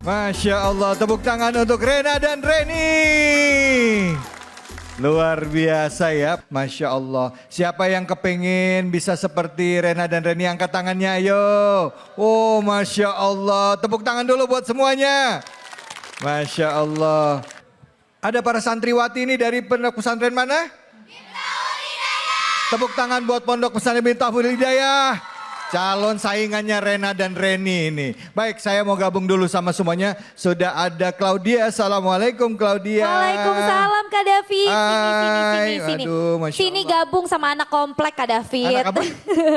Masya Allah, tepuk tangan untuk Rena dan Reni. Luar biasa ya, Masya Allah. Siapa yang kepingin bisa seperti Rena dan Reni, angkat tangannya ayo. Oh Masya Allah, tepuk tangan dulu buat semuanya. Masya Allah. Ada para santriwati ini dari pondok pesantren mana? Tepuk tangan buat pondok pesantren Miftahul Hidayah. Calon saingannya Rena dan Reni ini. Baik, saya mau gabung dulu sama semuanya. Sudah ada Claudia. Assalamualaikum Claudia. Waalaikumsalam Kak David. Hai, Sini. aduh, Masya Sini Allah. gabung sama anak komplek Kak David. Anak apa?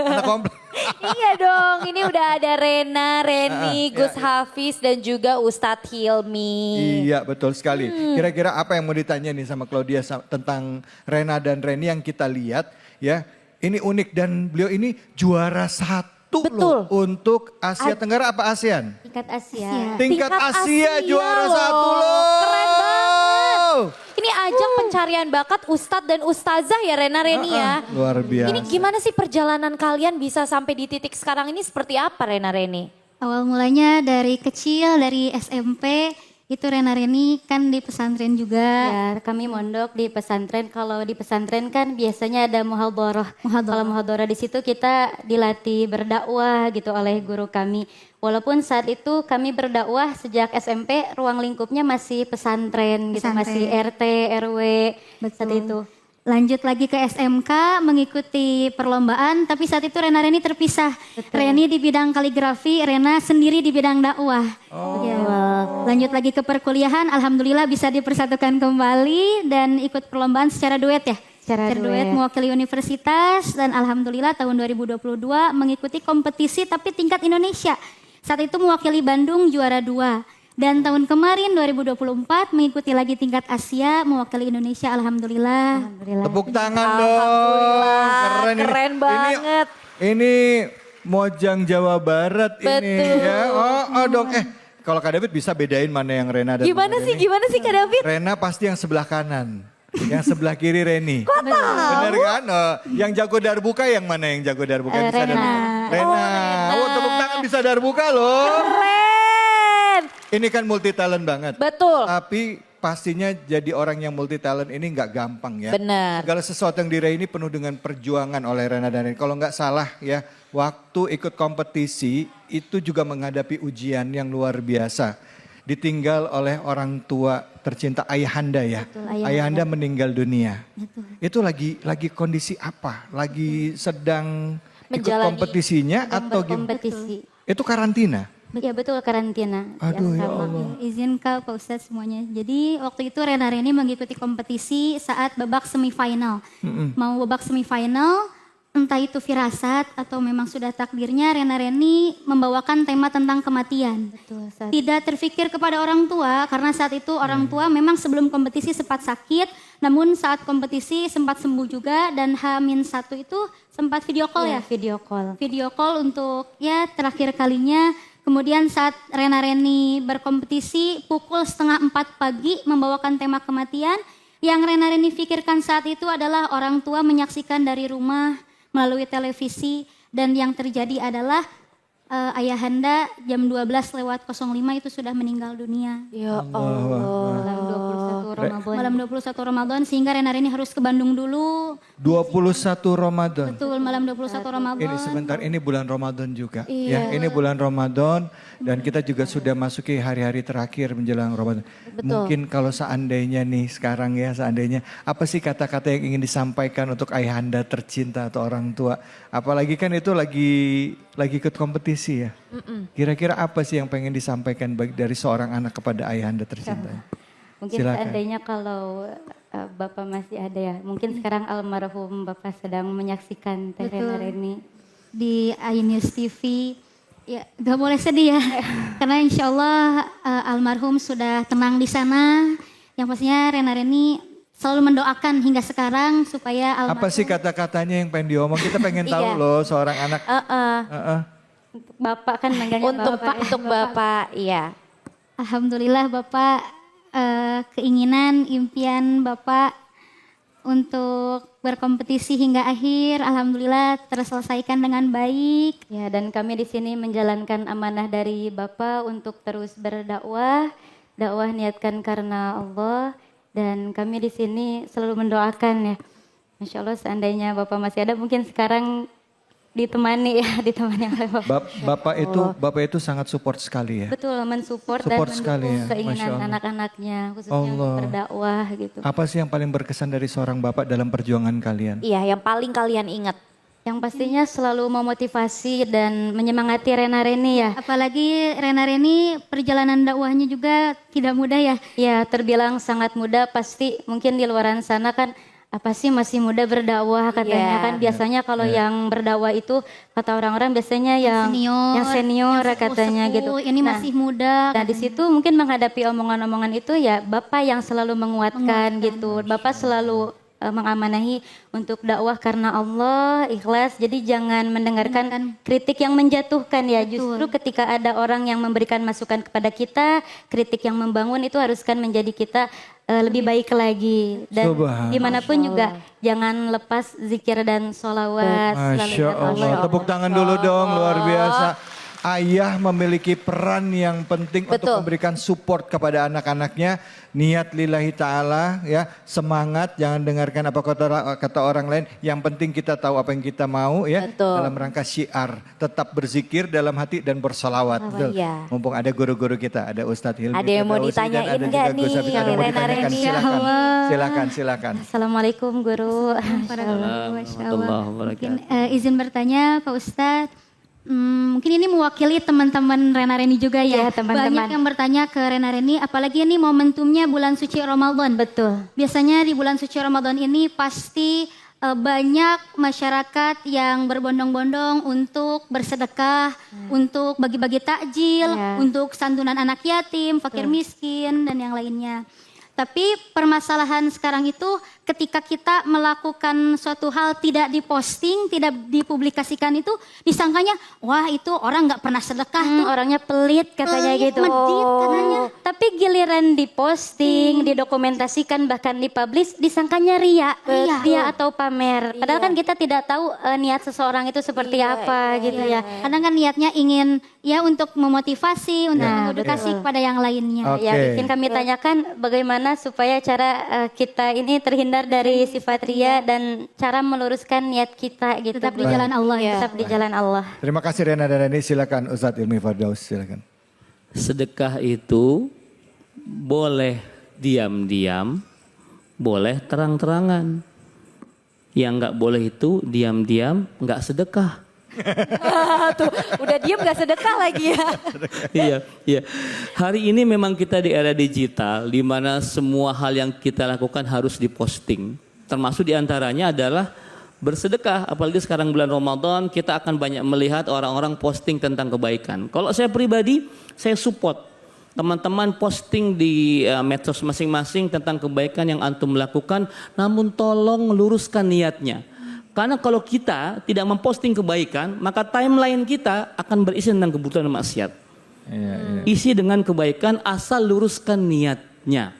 Anak komplek. Iya dong, ini udah ada Rena, Reni, ya, Gus ya. Hafiz dan juga Ustadz Hilmi. Iya, betul sekali. Kira-kira apa yang mau ditanya nih sama Claudia tentang Rena dan Reni yang kita lihat ya. Ini unik dan beliau ini juara satu Betul. loh untuk Asia Tenggara apa ASEAN? Tingkat Asia. Tingkat Asia juara loh. satu loh. Keren banget. Ini ajang pencarian bakat Ustadz dan Ustazah ya Rena, Reni ya. Luar biasa. Ini gimana sih perjalanan kalian bisa sampai di titik sekarang ini seperti apa Rena, Reni? Awal mulanya dari kecil, dari SMP, itu Rena Reni kan di pesantren juga. Ya, kami mondok di pesantren. Kalau di pesantren kan biasanya ada muhadharah. Kalau muhadharah di situ kita dilatih berdakwah gitu oleh guru kami. Walaupun saat itu kami berdakwah sejak SMP, ruang lingkupnya masih pesantren gitu, masih RT, RW, saat itu. Lanjut lagi ke SMK mengikuti perlombaan, tapi saat itu Rena Reni terpisah. Reni di bidang kaligrafi, Rena sendiri di bidang dakwah. Ya. Lanjut lagi ke perkuliahan, alhamdulillah bisa dipersatukan kembali dan ikut perlombaan secara duet ya. Secara duet. Mewakili universitas dan alhamdulillah tahun 2022 mengikuti kompetisi tapi tingkat Indonesia. Saat itu mewakili Bandung juara 2. Dan tahun kemarin 2024 mengikuti lagi tingkat Asia mewakili Indonesia alhamdulillah. Tepuk tangan dong. Keren banget. Ini Mojang Jawa Barat ini Betul. ya. Oh dong. Kalau Kak David bisa bedain mana yang Rena dan Gimana Reni? sih Kak David? Rena pasti yang sebelah kanan. Yang sebelah kiri Reni. Kok tahu? Bener kan? Yang jago darbuka yang mana yang jago darbuka? Bisa Rena. darbuka? Rena. Oh, tepuk tangan bisa darbuka loh. Keren. Ini kan multi talent banget. Betul. Tapi pastinya jadi orang yang multi talent ini nggak gampang ya. Benar. Segala sesuatu yang diraih ini penuh dengan perjuangan oleh Rena dan Reni. Kalau nggak salah ya, waktu ikut kompetisi itu juga menghadapi ujian yang luar biasa. Ditinggal oleh orang tua tercinta ayahanda ya. Betul, ayahanda meninggal dunia. Itu lagi kondisi apa? Lagi sedang ikut Menjalani- kompetisinya atau gimana? Kompetisi. Itu karantina. Ya betul, karantina. Aduh ya sama. Allah. Izin Kak Pak Ustadz semuanya. Jadi waktu itu Rena Reni mengikuti kompetisi saat babak semifinal. Mau babak semifinal, entah itu firasat atau memang sudah takdirnya Rena Reni membawakan tema tentang kematian. Betul, saat Tidak terfikir kepada orang tua karena saat itu orang tua memang sebelum kompetisi sempat sakit, namun saat kompetisi sempat sembuh juga dan H-1 itu sempat video call ya. video call. Video call untuk ya terakhir kalinya. Kemudian saat Rena Reni berkompetisi pukul 3:30 pagi membawakan tema kematian. Yang Rena Reni pikirkan saat itu adalah orang tua menyaksikan dari rumah melalui televisi. Dan yang terjadi adalah ayahanda jam 12:05 itu sudah meninggal dunia. Ya Allah. Malam 21 Ramadan. Malam 21 Ramadan sehingga Rena Reni harus ke Bandung dulu. 21 Ramadan. Betul malam 21 Ramadan. Ini sebentar, ini bulan Ramadan juga. Ya, ini bulan Ramadan dan kita juga sudah masuki hari-hari terakhir menjelang Ramadan. Mungkin kalau seandainya nih sekarang ya, seandainya apa sih kata-kata yang ingin disampaikan untuk ayahanda tercinta atau orang tua? Apalagi kan itu lagi ikut kompetisi ya. Kira-kira apa sih yang pengen disampaikan dari seorang anak kepada ayahanda tercinta? Mungkin Silakan. seandainya kalau Bapak masih ada ya, mungkin sekarang almarhum Bapak sedang menyaksikan Teh Rena Reni. Di iNews TV. Ya, gak boleh sedih ya. Karena insya Allah almarhum sudah tenang di sana. Yang pastinya Rena Reni selalu mendoakan hingga sekarang supaya almarhum. Apa sih kata-katanya yang pengen diomong? Kita pengen tahu loh seorang anak. Untuk Bapak kan manggilnya Bapak. Untuk Bapak, iya. Alhamdulillah Bapak keinginan, impian Bapak untuk berkompetisi hingga akhir. Alhamdulillah terselesaikan dengan baik. Ya, dan kami di sini menjalankan amanah dari Bapak untuk terus berdakwah, dakwah niatkan karena Allah, dan kami di sini selalu mendoakan ya. Masya Allah, seandainya Bapak masih ada, mungkin sekarang ditemani oleh Bapak. Bapak itu sangat support sekali ya. Betul, mensupport dan Support sekali mendukung ya, keinginan Masya Allah. anak-anaknya, khususnya untuk Allah. berdakwah gitu. Apa sih yang paling berkesan dari seorang bapak dalam perjuangan kalian? Iya, yang paling kalian ingat. Yang pastinya selalu memotivasi dan menyemangati Rena Reni ya. Apalagi Rena Reni perjalanan dakwahnya juga tidak mudah ya. Ya, terbilang sangat mudah, pasti mungkin di luaran sana kan apa sih masih muda berdakwah katanya Iya. kan, biasanya kalau yang berdakwah itu kata orang-orang biasanya yang senior yang katanya sepuh-sepuh, gitu. Ini masih muda. Nah di situ mungkin menghadapi omongan-omongan itu ya Bapak yang selalu menguatkan gitu. Bapak selalu mengamanahi untuk dakwah karena Allah, ikhlas. Jadi jangan mendengarkan kritik yang menjatuhkan ya. Justru ketika ada orang yang memberikan masukan kepada kita, kritik yang membangun itu haruskan menjadi kita lebih baik lagi. Dan dimanapun juga jangan lepas zikir dan sholawat. Selalu Masya ingat Allah, tepuk tangan dulu dong, luar biasa. Ayah memiliki peran yang penting untuk memberikan support kepada anak-anaknya. Niat lillahi ta'ala ya, semangat, jangan dengarkan apa kata orang lain. Yang penting kita tahu apa yang kita mau ya. Dalam rangka syiar, tetap berzikir dalam hati dan bersolawat. Betul. iya. Mumpung ada guru-guru kita, ada Ustadz Hilmi. Ada yang mau Firdaus, dan ditanyain ada juga nggak Gus nih, Habib, ada yang mau Rena ditanyakan. Reni? Silakan. Assalamualaikum guru. Masya Allah. Mungkin izin bertanya Pak Ustadz. Mungkin ini mewakili teman-teman Rena Reni juga ya. Teman-teman. Banyak yang bertanya ke Rena Reni, apalagi ini momentumnya bulan suci Ramadan. Betul. Biasanya di bulan suci Ramadan ini pasti banyak masyarakat yang berbondong-bondong untuk bersedekah, untuk bagi-bagi takjil, untuk santunan anak yatim, fakir miskin, dan yang lainnya. Tapi permasalahan sekarang itu ketika kita melakukan suatu hal tidak diposting, tidak dipublikasikan itu disangkanya wah itu orang nggak pernah sedekah tuh. Orangnya pelit katanya gitu. Medit katanya. Tapi giliran diposting, didokumentasikan bahkan dipublish disangkanya ria atau pamer. Padahal kan kita tidak tahu niat seseorang itu seperti apa gitu ya. Kadang kan niatnya ingin ya untuk memotivasi, untuk mengedukasi kepada yang lainnya. Ya, mungkin kami tanyakan bagaimana supaya cara kita ini terhindar dari sifat ria dan cara meluruskan niat kita gitu. Tetap di jalan Allah ya. Tetap di jalan Allah. Terima kasih Rena dan Reni, silakan Ustadz Hilmi Firdaus, silakan. Sedekah itu boleh diam-diam, boleh terang-terangan. Yang nggak boleh itu diam-diam nggak sedekah. Tuh, udah diem gak sedekah lagi ya. Iya. Hari ini memang kita di era digital, di mana semua hal yang kita lakukan harus diposting. Termasuk diantaranya adalah bersedekah. Apalagi sekarang bulan Ramadan, kita akan banyak melihat orang-orang posting tentang kebaikan. Kalau saya pribadi, saya support teman-teman posting di medsos masing-masing tentang kebaikan yang antum lakukan. Namun tolong luruskan niatnya. Karena kalau kita tidak memposting kebaikan, maka timeline kita akan berisi tentang kebutuhan maksiat. Isi dengan kebaikan asal luruskan niatnya.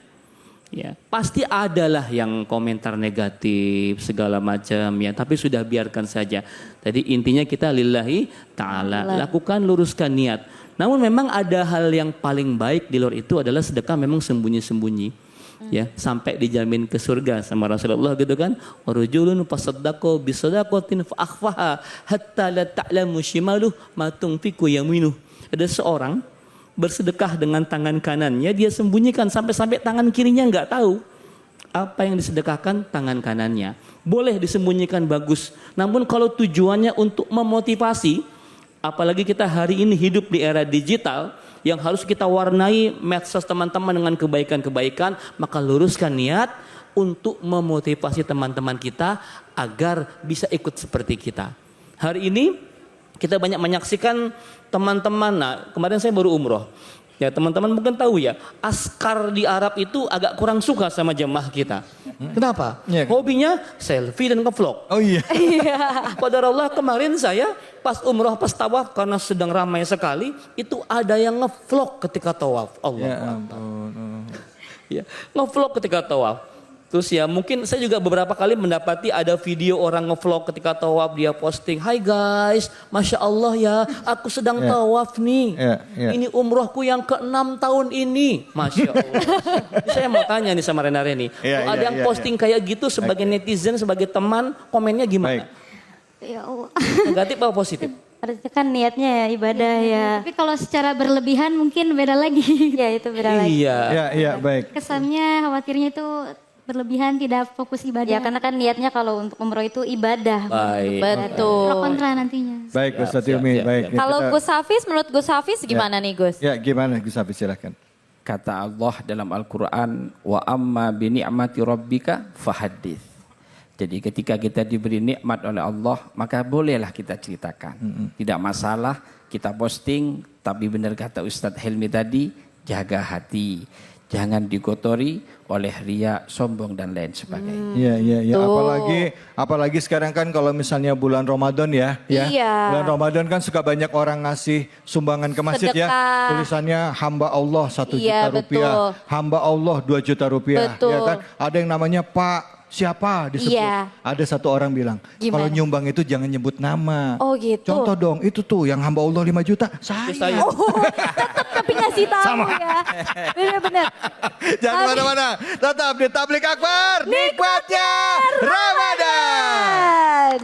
Ya, pasti adalah yang komentar negatif segala macam ya, tapi sudah biarkan saja. Tadi intinya kita lillahi ta'ala, lakukan luruskan niat. Namun memang ada hal yang paling baik di luar itu adalah sedekah memang sembunyi-sembunyi. Ya, sampai dijamin ke surga sama Rasulullah gitu kan. Warujulun fasaddaqo bisadaqatin fa akhfaha hatta la ta'lamu shimaluh ma tunfiqu yaminuh. Ada seorang bersedekah dengan tangan kanannya, dia sembunyikan sampai tangan kirinya nggak tahu apa yang disedekahkan tangan kanannya. Boleh disembunyikan bagus. Namun kalau tujuannya untuk memotivasi, apalagi kita hari ini hidup di era digital yang harus kita warnai medsos teman-teman dengan kebaikan-kebaikan, maka luruskan niat untuk memotivasi teman-teman kita agar bisa ikut seperti kita. Hari ini kita banyak menyaksikan teman-teman, nah kemarin saya baru umroh. Ya teman-teman mungkin tahu ya, askar di Arab itu agak kurang suka sama jemaah kita. Kenapa? Ya. Hobinya selfie dan ngevlog. Oh iya. Qadarullah kemarin saya pas umroh, pas tawaf karena sedang ramai sekali, itu ada yang ngevlog ketika tawaf. Allah. Ya ampun. Ya, ngevlog ketika tawaf. Terus ya mungkin saya juga beberapa kali mendapati ada video orang ngevlog ketika tawaf, dia posting, "Hai guys, Masya Allah ya, aku sedang tawaf nih. Ini umrohku yang ke-6 tahun ini." Masya Allah. Saya mau tanya nih sama Rena Reni, kalau ada yang posting kayak gitu sebagai netizen, sebagai teman, komennya gimana? Ya Allah. Negatif apa positif? Harusnya kan niatnya ya ibadah ya. Tapi kalau secara berlebihan mungkin beda lagi. Ya itu beda lagi. Iya. Iya, baik. Kesannya khawatirnya itu berlebihan, tidak fokus ibadah. Ya karena kan niatnya kalau untuk umroh itu ibadah. Baik. Betul. Pro kontra nantinya. Baik, Ustaz Hilmi, siap, baik. siap. Kalau Kita- Gus Hafiz, menurut Gus Hafiz gimana nih Gus? Ya, gimana Gus Hafiz, silahkan. Kata Allah dalam Al-Quran, wa amma bi ni'mati rabbika fahaddits. Jadi ketika kita diberi nikmat oleh Allah, maka bolehlah kita ceritakan. Tidak masalah kita posting, tapi benar kata Ustadz Helmi tadi, jaga hati. Jangan digotori oleh ria, sombong dan lain sebagainya. Iya. Apalagi sekarang kan kalau misalnya bulan Ramadan ya. Iya. Bulan Ramadan kan suka banyak orang ngasih sumbangan ke masjid ya. Sedekah. Tulisannya hamba Allah 1 Iya, juta rupiah. betul. Hamba Allah 2 juta rupiah. Betul. Ya kan? Ada yang namanya Pak siapa disebut. Iya. Ada satu orang bilang, kalau Gimana? nyumbang itu jangan nyebut nama. Oh gitu. Contoh dong, itu tuh yang hamba Allah 5 juta. Saya. Oh, tetap tapi ngasih tahu ya. Bener-bener. Jangan kemana-mana. Tetap di Tablik Akbar. Nikmatnya Ramadan.